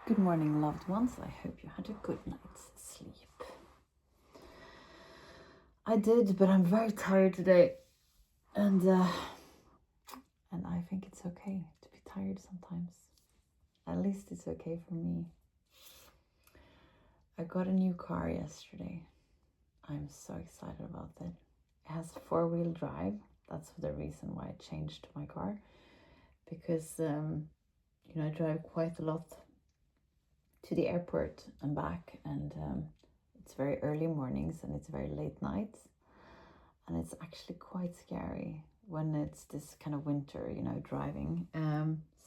Good morning, loved ones. I hope you had a good night's sleep. I did, but I'm very tired today, and I think it's okay to be tired sometimes. At least it's okay for me. I got a new car yesterday. I'm so excited about it. It has 4-wheel drive. That's the reason why I changed my car, because I drive quite a lot to the airport and back, and it's very early mornings and it's very late nights, and it's actually quite scary when it's this kind of winter, driving.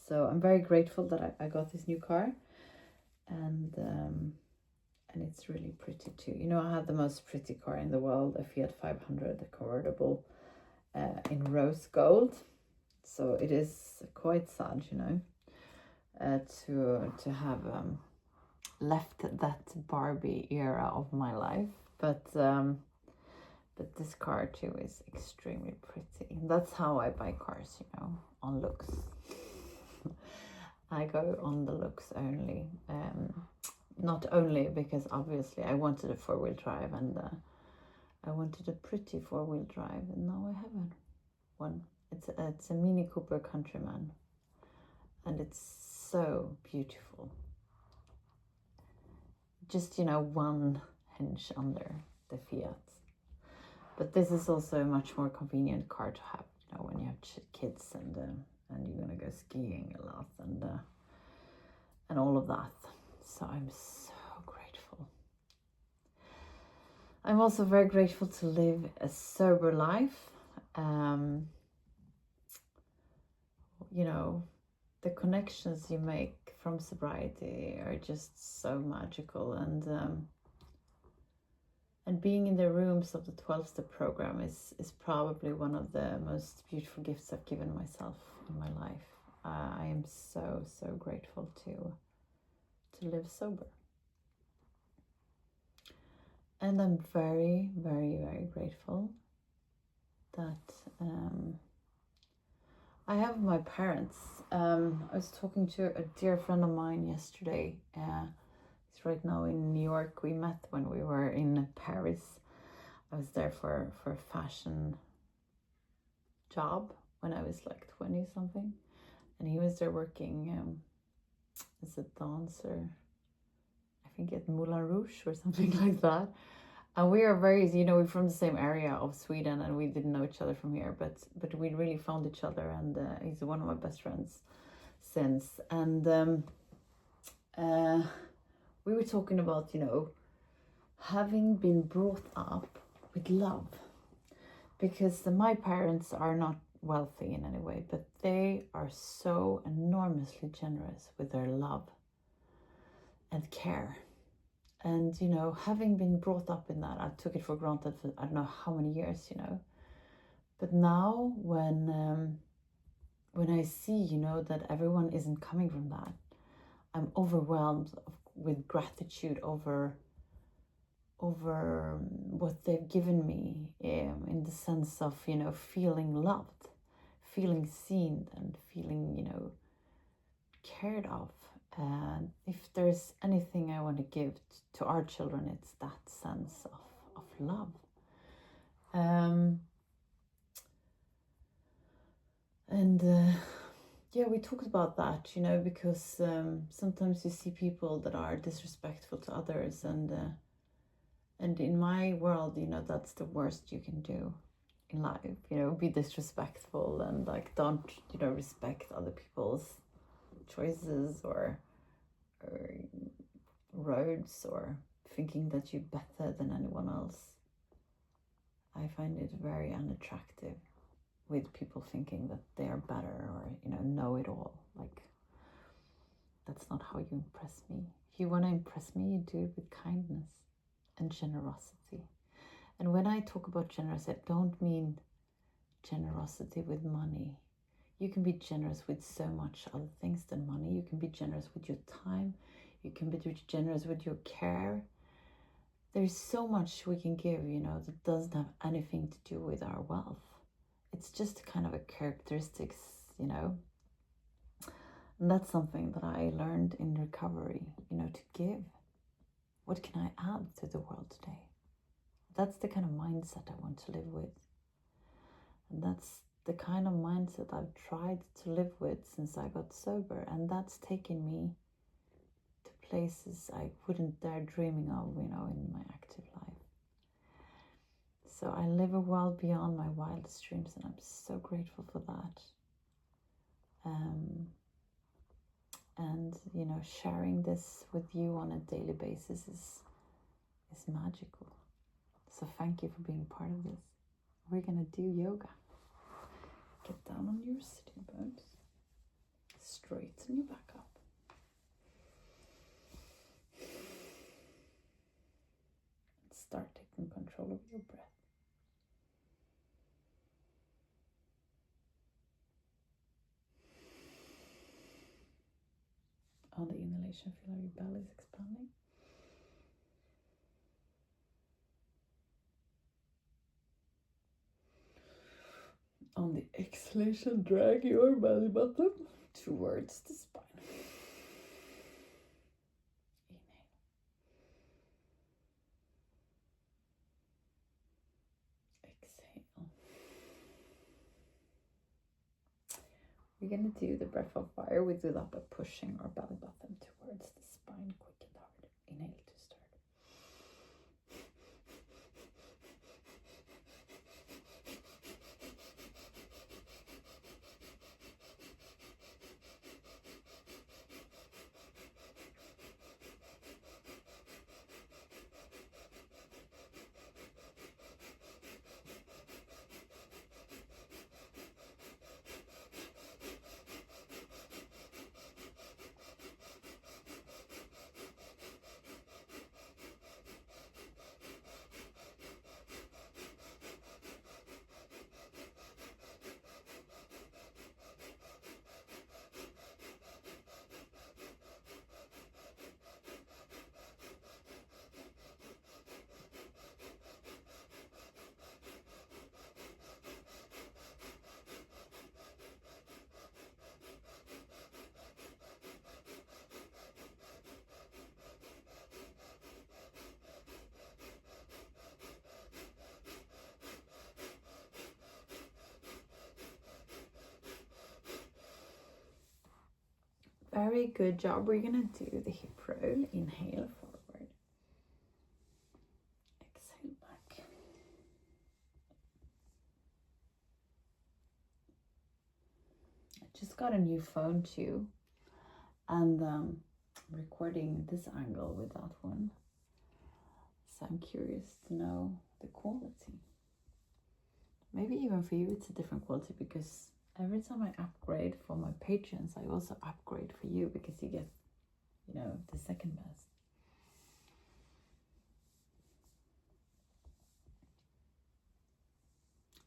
So I'm very grateful that I got this new car, and it's really pretty too. I have the most pretty car in the world, a Fiat 500, a convertible in rose gold. So it is quite sad, to have left that Barbie era of my life, but this car too is extremely pretty. That's how I buy cars, on looks. I go on the looks only. Not only because obviously I wanted a 4-wheel drive, and I wanted a pretty 4-wheel drive, and now I have one. It's a Mini Cooper Countryman, and it's so beautiful. Just one hinge under the Fiat. But this is also a much more convenient car to have, when you have kids and you're gonna go skiing a lot and all of that. So I'm so grateful. I'm also very grateful to live a sober life. The connections you make from sobriety are just so magical, and being in the rooms of the 12-step program is probably one of the most beautiful gifts I've given myself in my life. I am so grateful to live sober. And I'm very, very, very grateful that I have my parents. I was talking to a dear friend of mine yesterday. He's right now in New York. We met when we were in Paris. I was there for a fashion job when I was like 20 something, and he was there working as a dancer, I think at Moulin Rouge or something like that. And we are very, we're from the same area of Sweden, and we didn't know each other from here, but we really found each other, and he's one of my best friends since. And we were talking about, having been brought up with love, because my parents are not wealthy in any way, but they are so enormously generous with their love and care. And, having been brought up in that, I took it for granted for I don't know how many years, But now when I see, that everyone isn't coming from that, I'm overwhelmed with gratitude over what they've given me, in the sense of, feeling loved, feeling seen, and feeling, cared of. And if there's anything I want to give to our children, it's that sense of love. We talked about that, because sometimes you see people that are disrespectful to others, and in my world, that's the worst you can do in life, be disrespectful and don't, respect other people's choices or roads, or thinking that you're better than anyone else. I find it very unattractive with people thinking that they are better or, know it all. That's not how you impress me. If you want to impress me, you do it with kindness and generosity. And when I talk about generosity, I don't mean generosity with money. You can be generous with so much other things than money. You can be generous with your time. You can be generous with your care. There's so much we can give, that doesn't have anything to do with our wealth. It's just kind of a characteristics, And that's something that I learned in recovery, to give. What can I add to the world today? That's the kind of mindset I want to live with. And that's the kind of mindset I've tried to live with since I got sober. And that's taken me to places I wouldn't dare dreaming of, in my active life. So I live a world beyond my wildest dreams, and I'm so grateful for that. And sharing this with you on a daily basis is magical. So thank you for being part of this. We're gonna do yoga. Get down on your sitting bones. Straighten your back up. And start taking control of your breath. On the inhalation, feel how your belly is expanding. On the exhalation, drag your belly button towards the spine. Inhale. Exhale. We're going to do the breath of fire. We do that by pushing our belly button towards the spine, quick and hard. Inhale to start. Very good job. We're going to do the hip roll. Inhale forward. Exhale back. I just got a new phone too. And I'm recording this angle with that one. So I'm curious to know the quality. Maybe even for you it's a different quality, because every time I upgrade for my patrons, I also upgrade for you, because you get, the second best.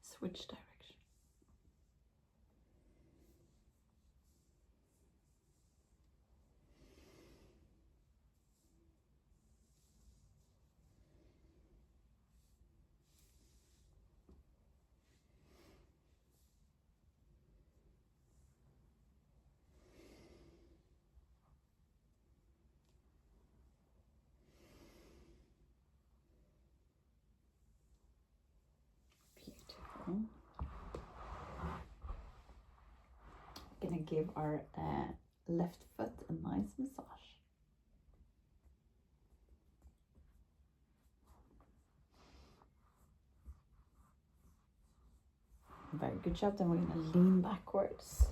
Switch direction. Beautiful. Gonna give our left foot a nice massage. Very good job. Then we're gonna lean backwards.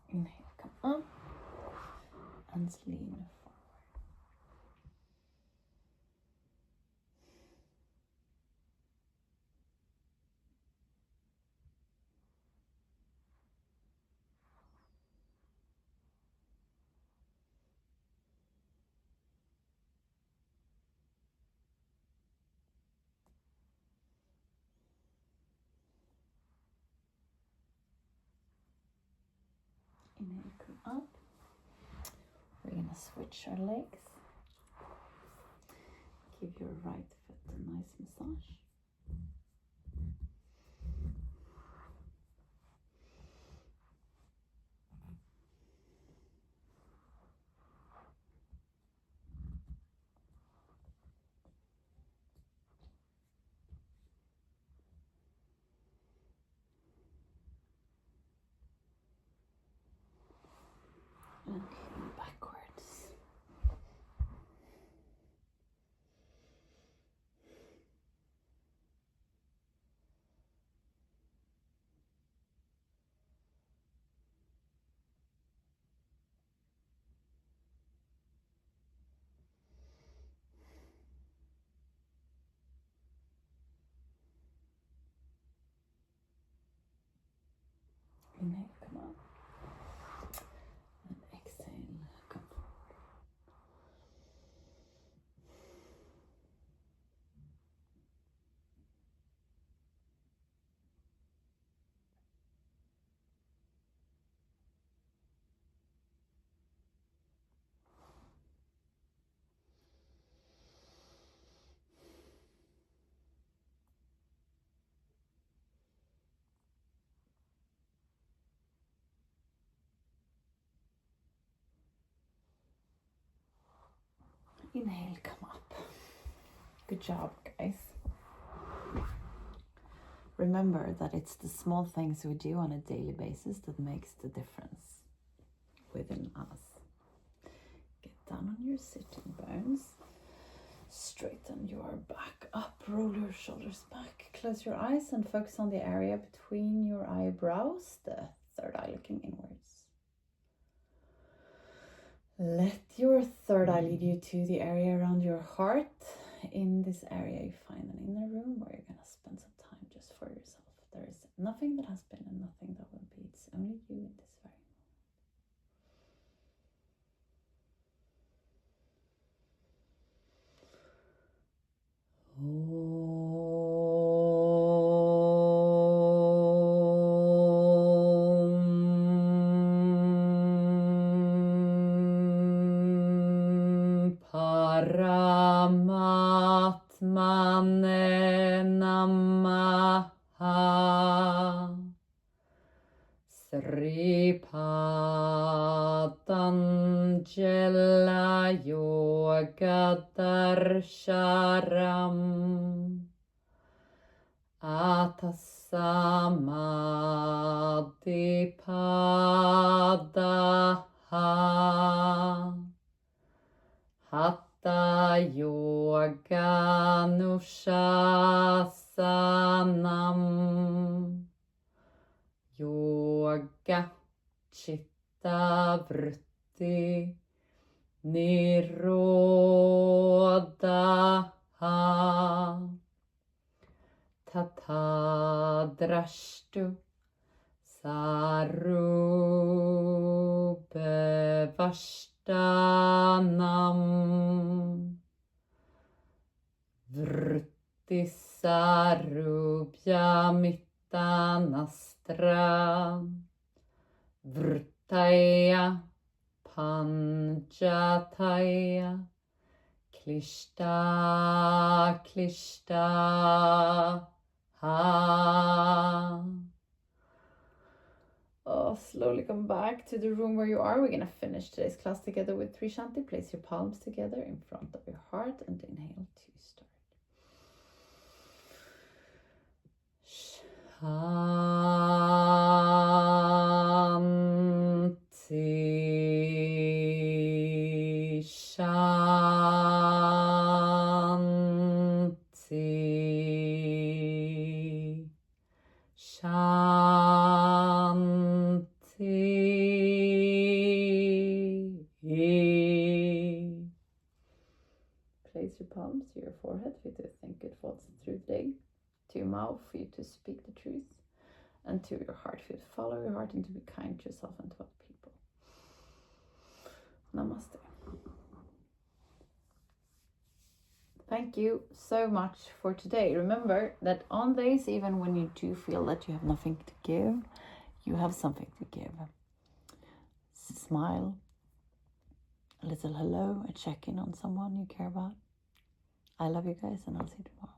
Inhale, come up and lean forward. We're going to switch our legs. Give your right foot a nice massage. Okay, backwards. Inhale, come up. And exhale, come forward. Inhale, come up. Good job, guys. Remember that it's the small things we do on a daily basis that makes the difference within us. Get down on your sitting bones. Straighten your back up. Roll your shoulders back. Close your eyes and focus on the area between your eyebrows, the third eye looking inwards. Let your third eye lead you to the area around your heart. In this area, you find an inner room where you're going to spend some time just for yourself. There is nothing that has been and nothing that will be. It's only you in this very moment. Paramatmane Namaha. Sri Patanjala Yoga Darsharam Atasamadipadaha Hatha Yoga Nushasanam Yoga Chitta Vritti Nirodha Tata Drashtu Sarubhavashtanam Vrittisarubhyamittanastra Vrittaya Panjataya Klishta Klishta Ha. Slowly come back to the room where you are. We're going to finish today's class together with 3 Shanti. Place your palms together in front of your heart and inhale to start. Shanti, Shanti, Shanti. Place your palms to your forehead for you to think good thoughts through the day. To your mouth for you to speak the truth, and to your heart for you to follow your heart and to be kind to yourself and to other people. Namaste. Thank you so much for today. Remember that on days, even when you do feel that you have nothing to give, you have something to give. Smile, a little hello, a check-in on someone you care about. I love you guys, and I'll see you tomorrow.